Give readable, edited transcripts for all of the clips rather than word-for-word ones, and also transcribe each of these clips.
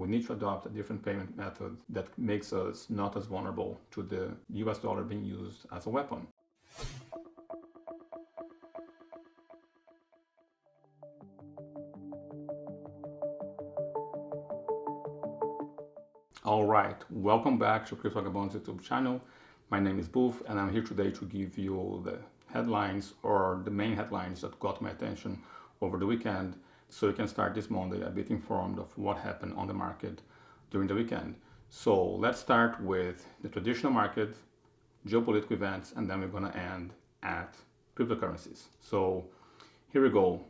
we need to adopt a different payment method that makes us not as vulnerable to the US dollar being used as a weapon. All right, welcome back to Crypto Vagabonds YouTube channel. My name is Boof, and I'm here today to give you the headlines, or the main headlines that got my attention over the weekend, so you can start this Monday a bit informed of what happened on the market during the weekend. So let's start with the traditional market, geopolitical events, and then we're gonna end at cryptocurrencies. So here we go.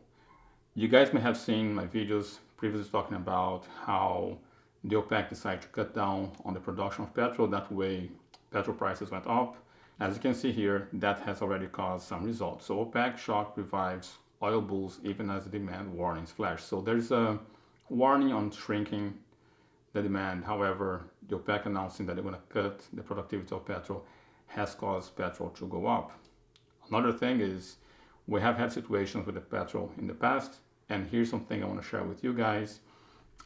You guys may have seen my videos previously talking about how the OPEC decided to cut down on the production of petrol. That way, petrol prices went up. As you can see here, that has already caused some results. So OPEC shock revives oil bulls even as the demand warnings flash. So there's a warning on shrinking the demand. However, the OPEC announcing that they're going to cut the productivity of petrol has caused petrol to go up. Another thing is we have had situations with the petrol in the past, and here's something I want to share with you guys.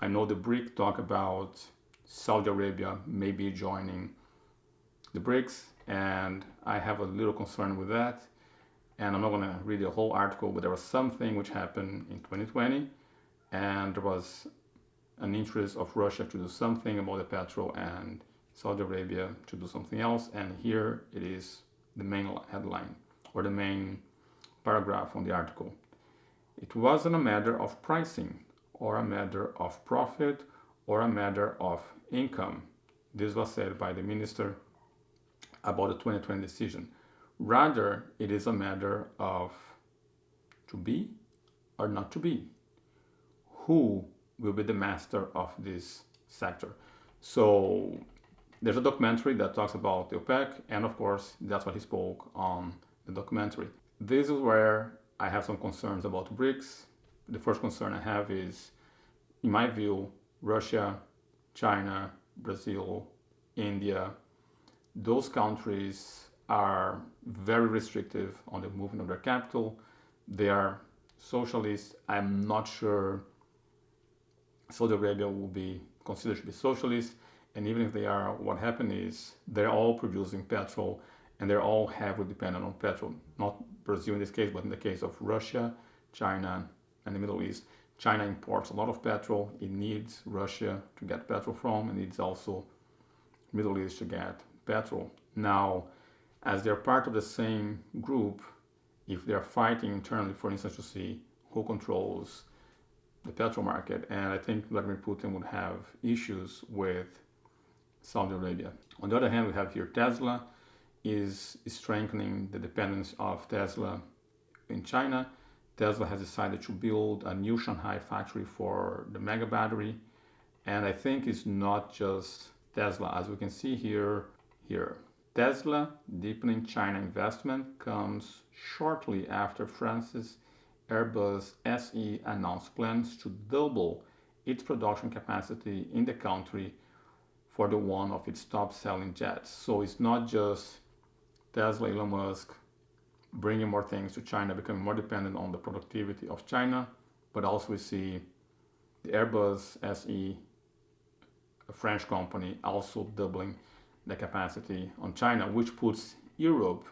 I know the BRICS talk about Saudi Arabia maybe joining the BRICS, and I have a little concern with that. And I'm not going to read the whole article, but there was something which happened in 2020, and there was an interest of Russia to do something about the petrol and Saudi Arabia to do something else. And here it is, the main headline or the main paragraph on the article. It wasn't a matter of pricing or a matter of profit or a matter of income. This was said by the minister about the 2020 decision. Rather, it is a matter of to be or not to be. Who will be the master of this sector? So there's a documentary that talks about the OPEC, and of course, that's what he spoke on the documentary. This is where I have some concerns about BRICS. The first concern I have is, in my view, Russia, China, Brazil, India, those countries are very restrictive on the movement of their capital. They are socialist. I'm not sure Saudi Arabia will be considered to be socialist. And even if they are, what happened is they're all producing petrol and they're all heavily dependent on petrol. Not Brazil in this case, but in the case of Russia, China, and the Middle East. China imports a lot of petrol. It needs Russia to get petrol from, and it needs also Middle East to get petrol. Now, as they're part of the same group, if they're fighting internally, for instance, to see who controls the petrol market, and I think Vladimir Putin would have issues with Saudi Arabia. On the other hand, we have here Tesla is strengthening the dependence of Tesla in China. Tesla has decided to build a new Shanghai factory for the mega battery. And I think it's not just Tesla, as we can see here. Tesla deepening China investment comes shortly after France's Airbus SE announced plans to double its production capacity in the country for the one of its top-selling jets. So it's not just Tesla, Elon Musk bringing more things to China, becoming more dependent on the productivity of China, but also we see the Airbus SE, a French company, also doubling the capacity on China, which puts Europe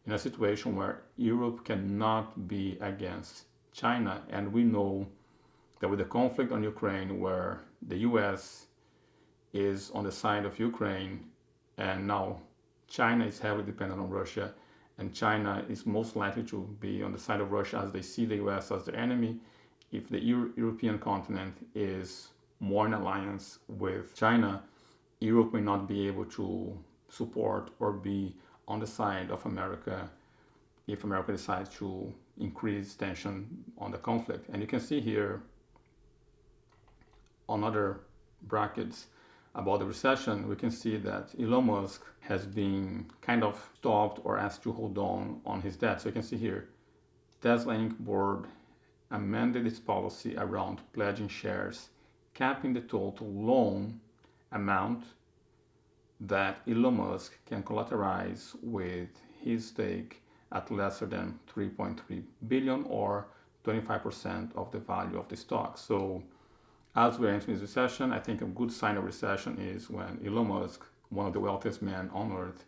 in a situation where Europe cannot be against China. And we know that with the conflict on Ukraine, where the US is on the side of Ukraine, and now China is heavily dependent on Russia, and China is most likely to be on the side of Russia as they see the US as their enemy. If the European continent is more in alliance with China, Europe may not be able to support or be on the side of America if America decides to increase tension on the conflict. And you can see here on other brackets about the recession, we can see that Elon Musk has been kind of stopped or asked to hold on his debt. So you can see here, Tesla Inc. board amended its policy around pledging shares, capping the total loan amount that Elon Musk can collateralize with his stake at lesser than 3.3 billion or 25% of the value of the stock. So As we're entering this recession, I think a good sign of recession is when Elon Musk, one of the wealthiest men on earth,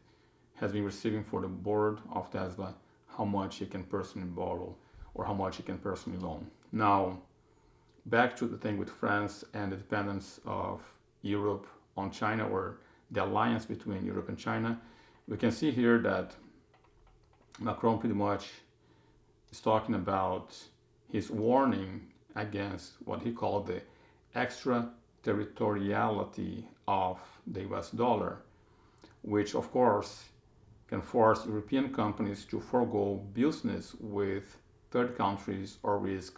has been receiving for the board of Tesla how much he can personally borrow or how much he can personally loan. Now, back to the thing with France and the dependence of Europe on China, or the alliance between Europe and China, we can see here that Macron pretty much is talking about his warning against what he called the extraterritoriality of the US dollar, which of course can force European companies to forego business with third countries or risk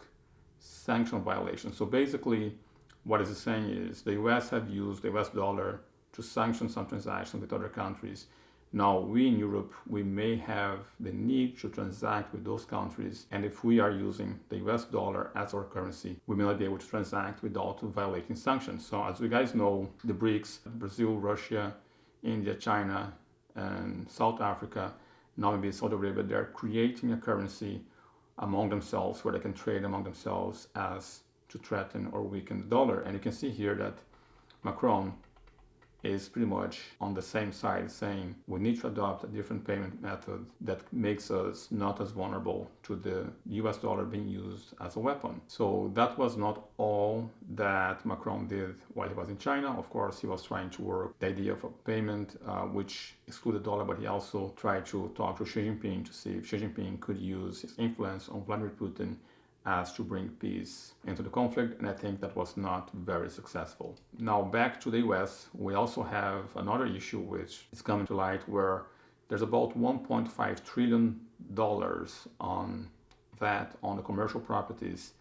sanction violations. So basically, what it's saying is the US have used the US dollar to sanction some transactions with other countries. Now, we in Europe, we may have the need to transact with those countries, and if we are using the US dollar as our currency, we may not be able to transact without violating sanctions. So as you guys know, the BRICS, Brazil, Russia, India, China, and South Africa, now maybe Saudi Arabia, they're creating a currency among themselves where they can trade among themselves as to threaten or weaken the dollar. And you can see here that Macron is pretty much on the same side, saying we need to adopt a different payment method that makes us not as vulnerable to the US dollar being used as a weapon. So that was not all that Macron did while he was in China. Of course, he was trying to work the idea of a payment which excluded dollar, but he also tried to talk to Xi Jinping to see if Xi Jinping could use his influence on Vladimir Putin as to bring peace into the conflict, and I think that was not very successful. Now back to the US, we also have another issue which is coming to light where there's about $1.5 trillion on that, on the commercial properties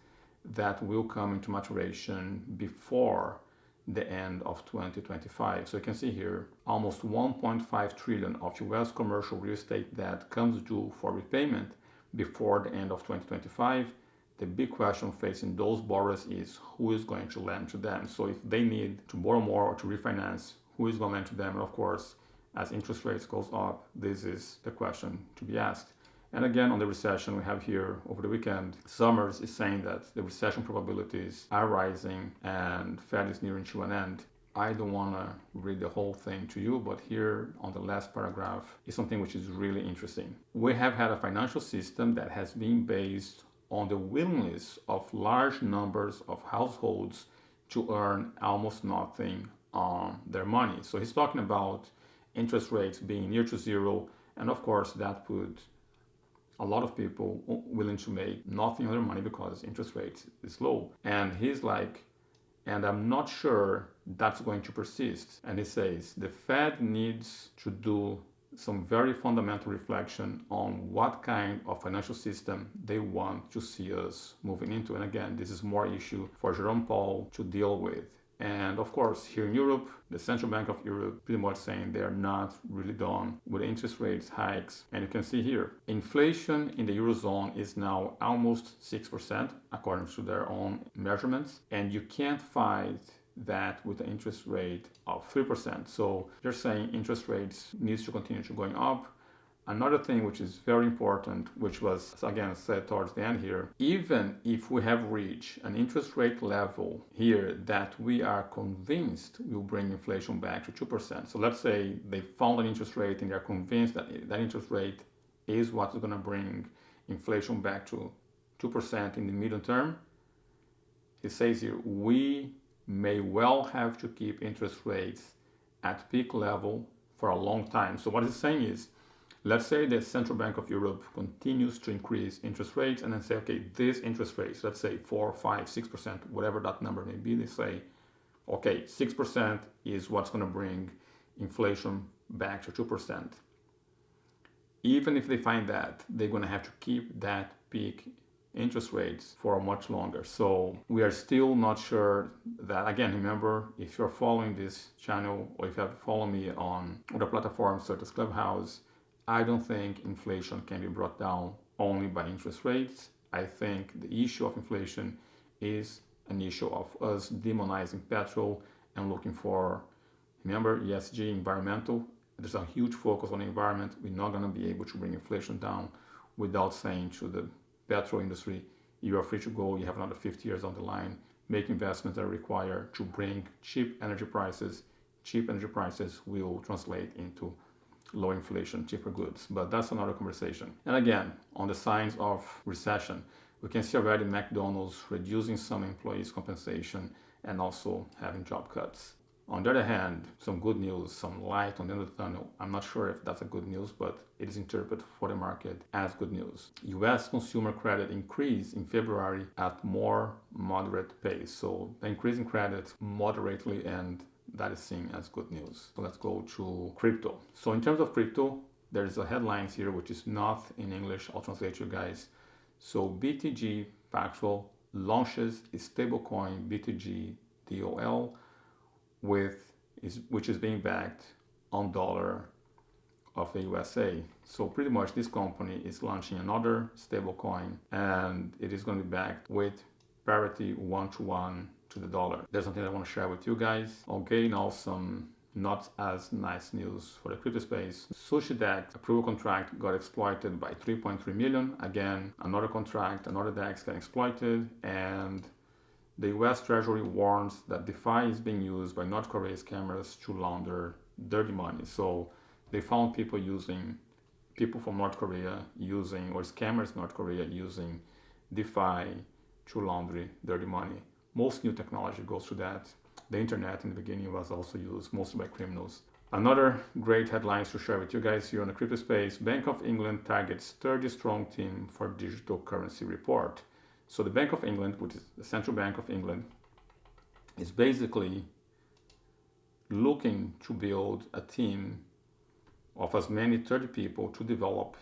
that will come into maturation before the end of 2025. So you can see here, almost 1.5 trillion of US commercial real estate that comes due for repayment before the end of 2025. The big question facing those borrowers is who is going to lend to them. So if they need to borrow more or to refinance, who is going to lend to them? And of course, as interest rates goes up, this is the question to be asked. And again, on the recession, we have here over the weekend, Summers is saying that the recession probabilities are rising and Fed is nearing to an end. I don't want to read the whole thing to you, but here on the last paragraph is something which is really interesting. We have had a financial system that has been based on the willingness of large numbers of households to earn almost nothing on their money. So he's talking about interest rates being near to zero, and of course that put a lot of people willing to make nothing on their money because interest rate is low. And he's like, and I'm not sure that's going to persist. And he says the Fed needs to do some very fundamental reflection on what kind of financial system they want to see us moving into. And again, this is more issue for Jerome Powell to deal with. And of course, here in Europe, the Central Bank of Europe pretty much saying they're not really done with interest rates hikes. And you can see here, inflation in the Eurozone is now almost 6%, according to their own measurements. And you can't fight that with an interest rate of 3%. So they're saying interest rates needs to continue to going up. Another thing which is very important, which was again said towards the end here, even if we have reached an interest rate level here that we are convinced will bring inflation back to 2%. So let's say they found an interest rate and they're convinced that that interest rate is what's going to bring inflation back to 2% in the medium term. It says here, we may well have to keep interest rates at peak level for a long time. So what it's saying is, let's say the Central Bank of Europe continues to increase interest rates and then say, okay, this interest rates, let's say 4, 5, 6%, whatever that number may be, they say, okay, 6% is what's going to bring inflation back to 2%. Even if they find that, they're going to have to keep that peak interest rates for much longer. So we are still not sure that, again, remember, if you're following this channel or if you have followed me on other platforms such as Clubhouse, I don't think inflation can be brought down only by interest rates. I think the issue of inflation is an issue of us demonizing petrol and looking for, remember, ESG, environmental. There's a huge focus on the environment. We're not going to be able to bring inflation down without saying to the petrol industry, you are free to go, you have another 50 years on the line, make investments that are required to bring cheap energy prices. Cheap energy prices will translate into low inflation, cheaper goods. But that's another conversation. And again, on the signs of recession, we can see already McDonald's reducing some employees' compensation and also having job cuts. On the other hand, some good news, some light on the end of the tunnel. I'm not sure if that's a good news, but it is interpreted for the market as good news. US consumer credit increased in February at more moderate pace. So the increase in credit moderately, and that is seen as good news. So let's go to crypto. So in terms of crypto, there's a headline here which is not in English. I'll translate to you guys. So BTG Pactual launches a stablecoin BTG Dol which is being backed on dollar of the USA. So pretty much this company is launching another stablecoin, and it is going to be backed with parity 1-to-1 to the dollar. There's something I want to share with you guys. Okay, now some not as nice news for the crypto space. Sushi Dex approval contract got exploited by 3.3 million. Again, another contract, another DEX got exploited, and the US Treasury warns that DeFi is being used by North Korea scammers to launder dirty money. So they found people from North Korea using, or scammers North Korea using DeFi to launder dirty money. Most new technology goes through that. The internet in the beginning was also used mostly by criminals. Another great headlines to share with you guys here on the crypto space. Bank of England targets 30 strong team for digital currency report. So the Bank of England, which is the Central Bank of England, is basically looking to build a team of as many 30 people to develop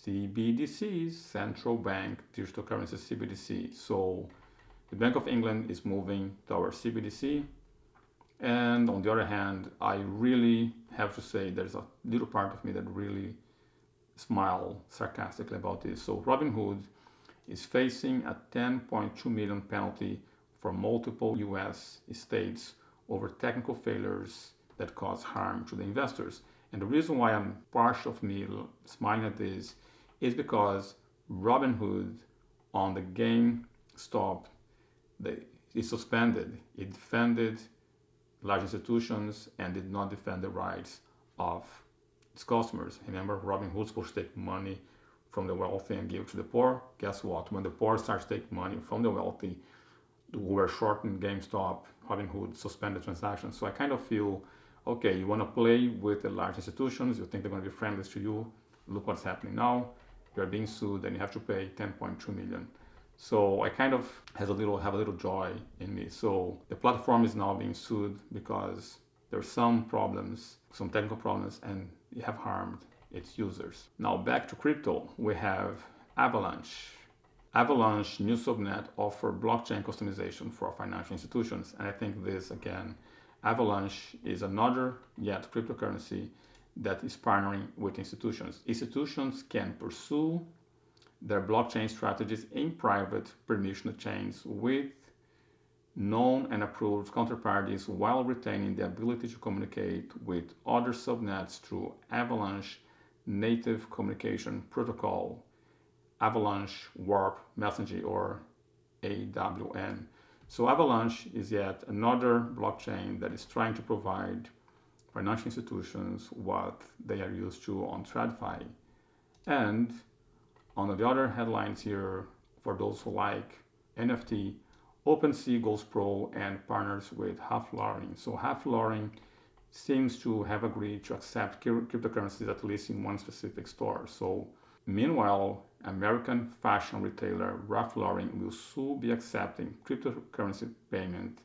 CBDCs, Central Bank Digital Currency CBDC. So the Bank of England is moving towards CBDC. And on the other hand, I really have to say there's a little part of me that really smile sarcastically about this. So Robinhood is facing a 10.2 million penalty for multiple US states over technical failures that cause harm to the investors. And the reason why I'm part of me smiling at this is because Robinhood on the GameStop, it suspended, it defended large institutions and did not defend the rights of its customers. Remember, Robinhood's supposed to take money from the wealthy and give to the poor. Guess what? When the poor starts to take money from the wealthy who were shorting GameStop, Robinhood suspended transactions. So I kind of feel, okay, you want to play with the large institutions, you think they're going to be friendly to you. Look what's happening now. You're being sued and you have to pay 10.2 million. So I kind of have a little joy in me. So the platform is now being sued because there's some problems, some technical problems, and they have harmed its users. Now back to crypto, we have AVALANCHE. AVALANCHE new subnet offer blockchain customization for financial institutions. And I think this again, AVALANCHE is another yet cryptocurrency that is partnering with institutions. Institutions can pursue their blockchain strategies in private permissioned chains with known and approved counterparties while retaining the ability to communicate with other subnets through AVALANCHE native communication protocol, AVALANCHE Warp Messaging, or AWM. So AVALANCHE is yet another blockchain that is trying to provide financial institutions what they are used to on TradFi. And on the other headlines here, for those who like NFT, OpenSea goes pro and partners with Half-Lauren. So Half-Lauren seems to have agreed to accept cryptocurrencies at least in one specific store. So meanwhile, American fashion retailer Ralph Lauren will soon be accepting cryptocurrency payment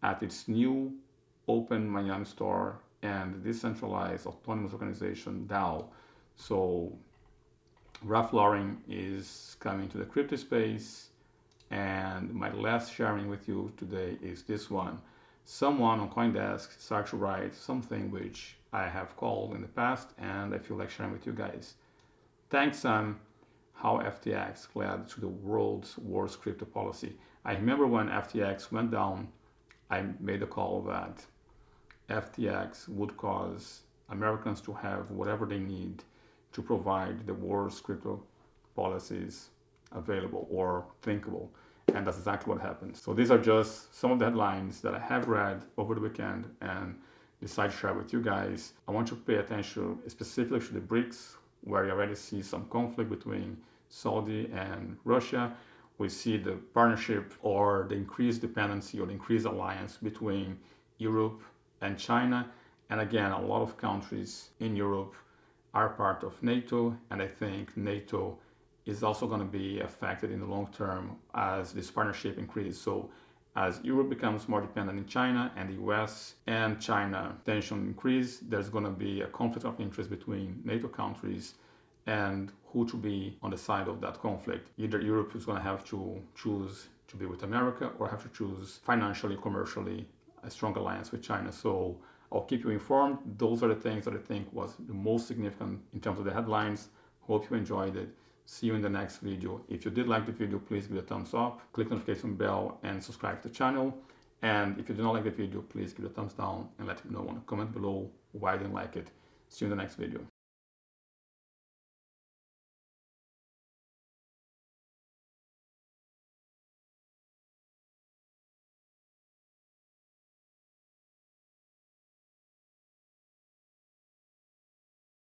at its new open Miami store and decentralized autonomous organization DAO. So Ralph Lauren is coming to the crypto space, and my last sharing with you today is this one. Someone on CoinDesk started to write something which I have called in the past, and I feel like sharing with you guys. Thanks, Sam, how FTX led to the world's worst crypto policy. I remember when FTX went down, I made a call that FTX would cause Americans to have whatever they need to provide the worst crypto policies available or thinkable. And that's exactly what happened. So these are just some of the headlines that I have read over the weekend and decided to share with you guys. I want you to pay attention specifically to the BRICS, where you already see some conflict between Saudi and Russia. We see the partnership or the increased dependency or the increased alliance between Europe and China. And again, a lot of countries in Europe are part of NATO, and I think NATO is also going to be affected in the long term as this partnership increases. So as Europe becomes more dependent in China and the US and China tension increase, there's going to be a conflict of interest between NATO countries and who to be on the side of that conflict. Either Europe is going to have to choose to be with America or have to choose financially, commercially, a strong alliance with China. So I'll keep you informed. Those are the things that I think was the most significant in terms of the headlines. Hope you enjoyed it. See you in the next video. If you did like the video, please give it a thumbs up, click the notification bell and subscribe to the channel. And if you do not like the video, please give it a thumbs down and let me know in a comment below why you didn't like it. See you in the next video.